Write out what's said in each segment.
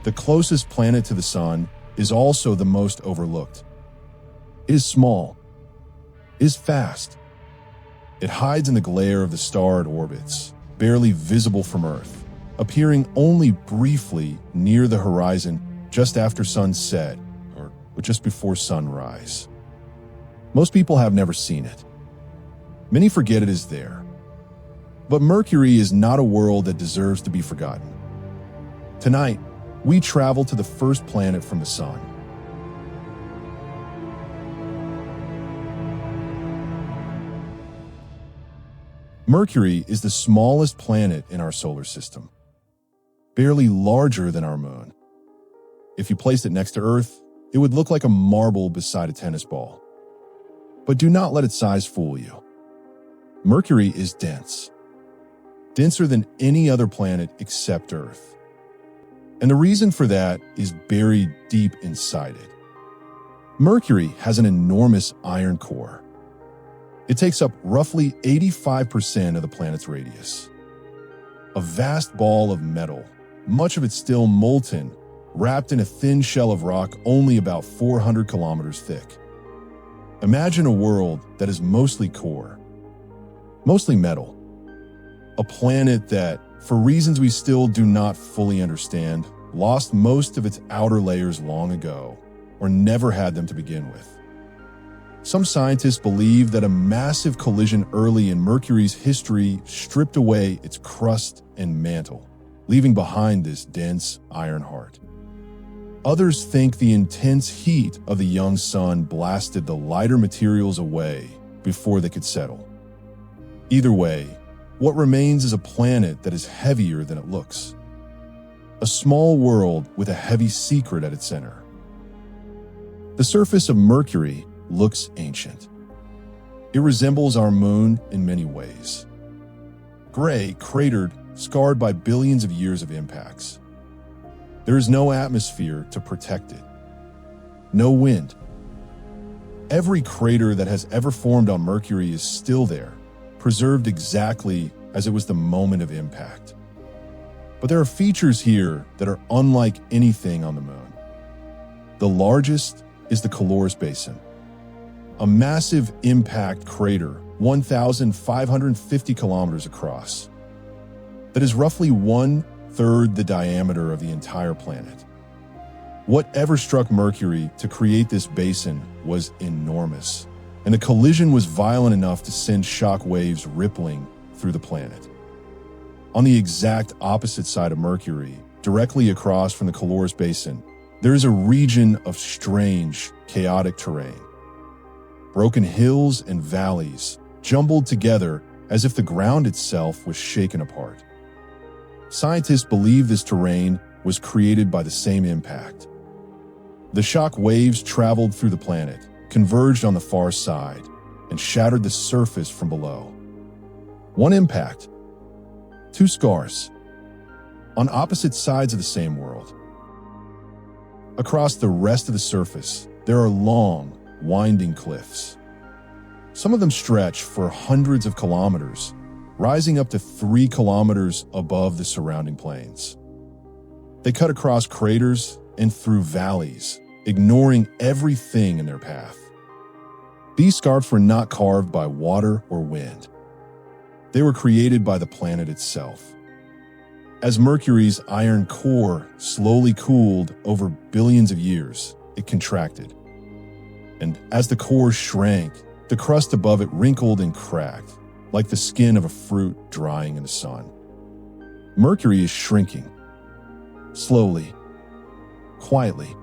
The closest planet to the Sun is also the most overlooked. It is small. It is fast. It hides in the glare of the star it orbits, barely visible from Earth, appearing only briefly near the horizon just after sunset or just before sunrise. Most people have never seen it. Many forget it is there. But Mercury is not a world that deserves to be forgotten. Tonight, we travel to the first planet from the Sun. Mercury is the smallest planet in our solar system, barely larger than our moon. If you placed it next to Earth, it would look like a marble beside a tennis ball. But do not let its size fool you. Mercury is dense, denser than any other planet except Earth. And the reason for that is buried deep inside it. Mercury has an enormous iron core. It takes up roughly 85% of the planet's radius. A vast ball of metal, much of it still molten, wrapped in a thin shell of rock only about 400 kilometers thick. Imagine a world that is mostly core, mostly metal. A planet that, for reasons we still do not fully understand, lost most of its outer layers long ago, or never had them to begin with. Some scientists believe that a massive collision early in Mercury's history stripped away its crust and mantle, leaving behind this dense iron heart. Others think the intense heat of the young sun blasted the lighter materials away before they could settle. Either way, what remains is a planet that is heavier than it looks. A small world with a heavy secret at its center. The surface of Mercury looks ancient. It resembles our moon in many ways. Gray, cratered, scarred by billions of years of impacts. There is no atmosphere to protect it. No wind. Every crater that has ever formed on Mercury is still there, preserved exactly as it was the moment of impact. But there are features here that are unlike anything on the moon. The largest is the Velaris Basin, a massive impact crater 1,550 kilometers across that is roughly 1/3 the diameter of the entire planet. Whatever struck Mercury to create this basin was enormous, and the collision was violent enough to send shock waves rippling through the planet. On the exact opposite side of Mercury, directly across from the Velaris Basin, there is a region of strange, chaotic terrain. Broken hills and valleys, jumbled together as if the ground itself was shaken apart. Scientists believe this terrain was created by the same impact. The shock waves traveled through the planet, converged on the far side, and shattered the surface from below. One impact, two scars, on opposite sides of the same world. Across the rest of the surface, there are long, winding cliffs. Some of them stretch for hundreds of kilometers, rising up to 3 kilometers above the surrounding plains. They cut across craters and through valleys, ignoring everything in their path. These scarps were not carved by water or wind. They were created by the planet itself. As Mercury's iron core slowly cooled over billions of years, it contracted. And as the core shrank, the crust above it wrinkled and cracked, like the skin of a fruit drying in the sun. Mercury is shrinking. Slowly. Quietly.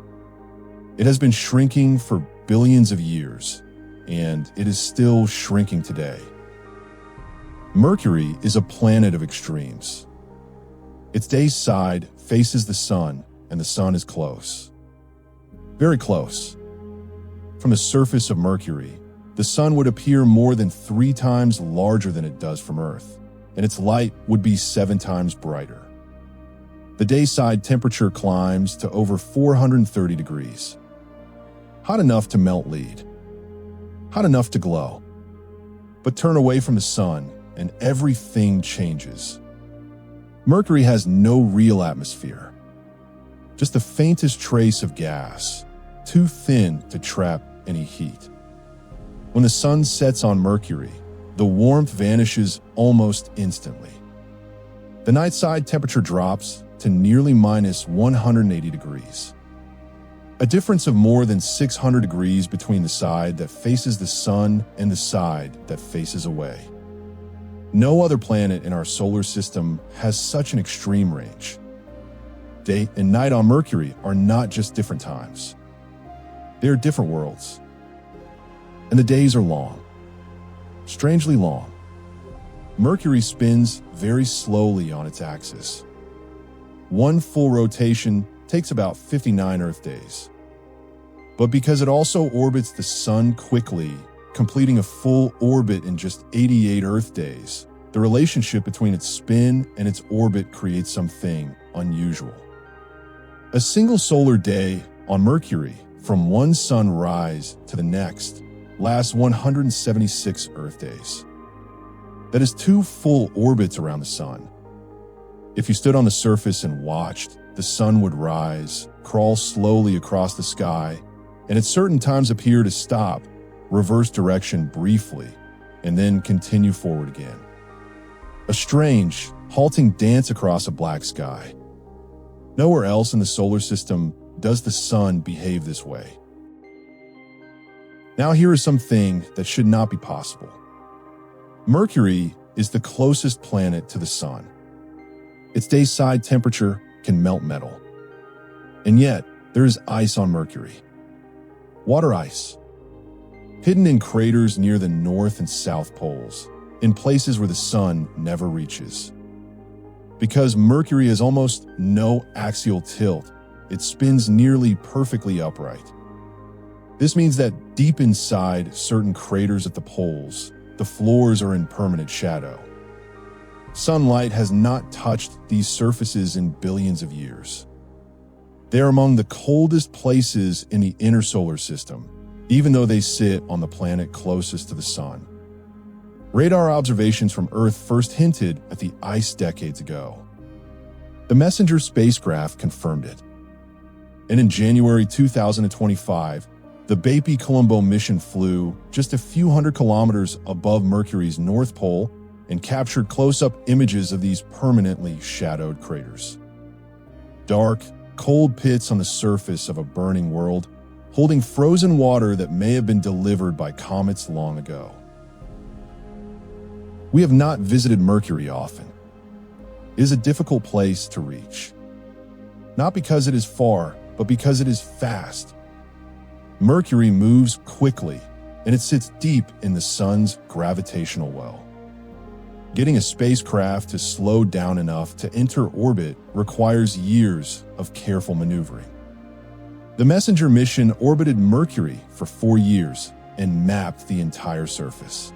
It has been shrinking for billions of years, and it is still shrinking today. Mercury is a planet of extremes. Its day side faces the sun, and the sun is close. Very close. From the surface of Mercury, the sun would appear more than 3 times larger than it does from Earth, and its light would be 7 times brighter. The day-side temperature climbs to over 430 degrees. Hot enough to melt lead. Hot enough to glow. But turn away from the sun, and everything changes. Mercury has no real atmosphere. just the faintest trace of gas, too thin to trap any heat. When the sun sets on Mercury, the warmth vanishes almost instantly. The night side temperature drops to nearly minus 180 degrees. A difference of more than 600 degrees between the side that faces the sun and the side that faces away. No other planet in our solar system has such an extreme range. Day and night on Mercury are not just different times. They are different worlds. And the days are long. Strangely long. Mercury spins very slowly on its axis. One full rotation takes about 59 Earth days. But because it also orbits the sun quickly, completing a full orbit in just 88 Earth days, the relationship between its spin and its orbit creates something unusual. A single solar day on Mercury, from one sunrise to the next, lasts 176 Earth days. That is 2 full orbits around the sun. If you stood on the surface and watched, the sun would rise, crawl slowly across the sky, and at certain times appear to stop, reverse direction briefly, and then continue forward again. A strange, halting dance across a black sky. Nowhere else in the solar system does the sun behave this way. Now here is something that should not be possible. Mercury is the closest planet to the sun. Its day side temperature can melt metal. And yet, there is ice on Mercury. Water ice. Hidden in craters near the north and south poles, in places where the sun never reaches. Because Mercury has almost no axial tilt, it spins nearly perfectly upright. This means that deep inside certain craters at the poles, the floors are in permanent shadow. Sunlight has not touched these surfaces in billions of years. They are among the coldest places in the inner solar system, even though they sit on the planet closest to the sun. Radar observations from Earth first hinted at the ice decades ago. The Messenger spacecraft confirmed it. And in January 2025, the BepiColombo mission flew just a few hundred kilometers above Mercury's north pole and captured close-up images of these permanently shadowed craters. Dark, cold pits on the surface of a burning world, holding frozen water that may have been delivered by comets long ago. We have not visited Mercury often. It is a difficult place to reach. Not because it is far, but because it is fast. Mercury moves quickly, and it sits deep in the sun's gravitational well. Getting a spacecraft to slow down enough to enter orbit requires years of careful maneuvering. The Messenger mission orbited Mercury for 4 years and mapped the entire surface.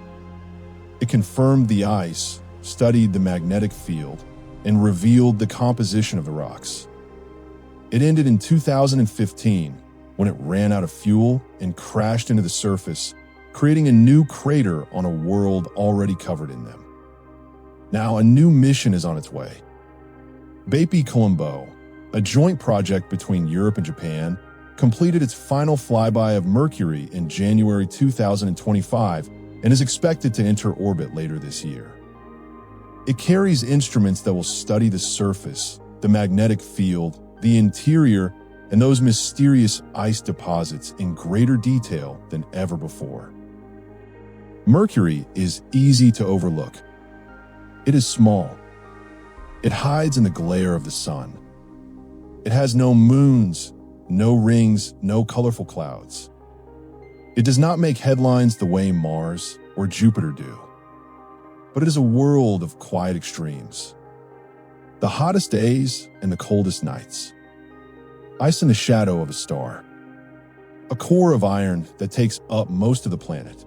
It confirmed the ice, studied the magnetic field, and revealed the composition of the rocks. It ended in 2015 when it ran out of fuel and crashed into the surface, creating a new crater on a world already covered in them. Now a new mission is on its way. BepiColombo, a joint project between Europe and Japan, completed its final flyby of Mercury in January 2025 and is expected to enter orbit later this year. It carries instruments that will study the surface, the magnetic field, the interior, and those mysterious ice deposits in greater detail than ever before. Mercury is easy to overlook. It is small. It hides in the glare of the sun. It has no moons, no rings, no colorful clouds. It does not make headlines the way Mars or Jupiter do. But it is a world of quiet extremes. The hottest days and the coldest nights. Ice in the shadow of a star. A core of iron that takes up most of the planet.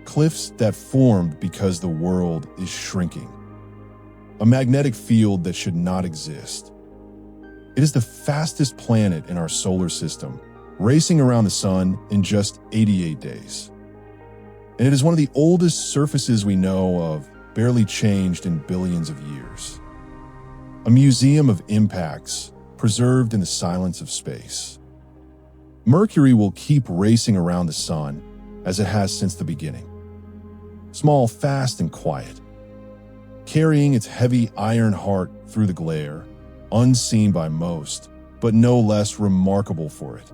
Cliffs that formed because the world is shrinking. A magnetic field that should not exist. It is the fastest planet in our solar system, racing around the sun in just 88 days. And it is one of the oldest surfaces we know of, barely changed in billions of years. A museum of impacts, preserved in the silence of space. Mercury will keep racing around the sun as it has since the beginning. Small, fast, and quiet, carrying its heavy iron heart through the glare, unseen by most, but no less remarkable for it.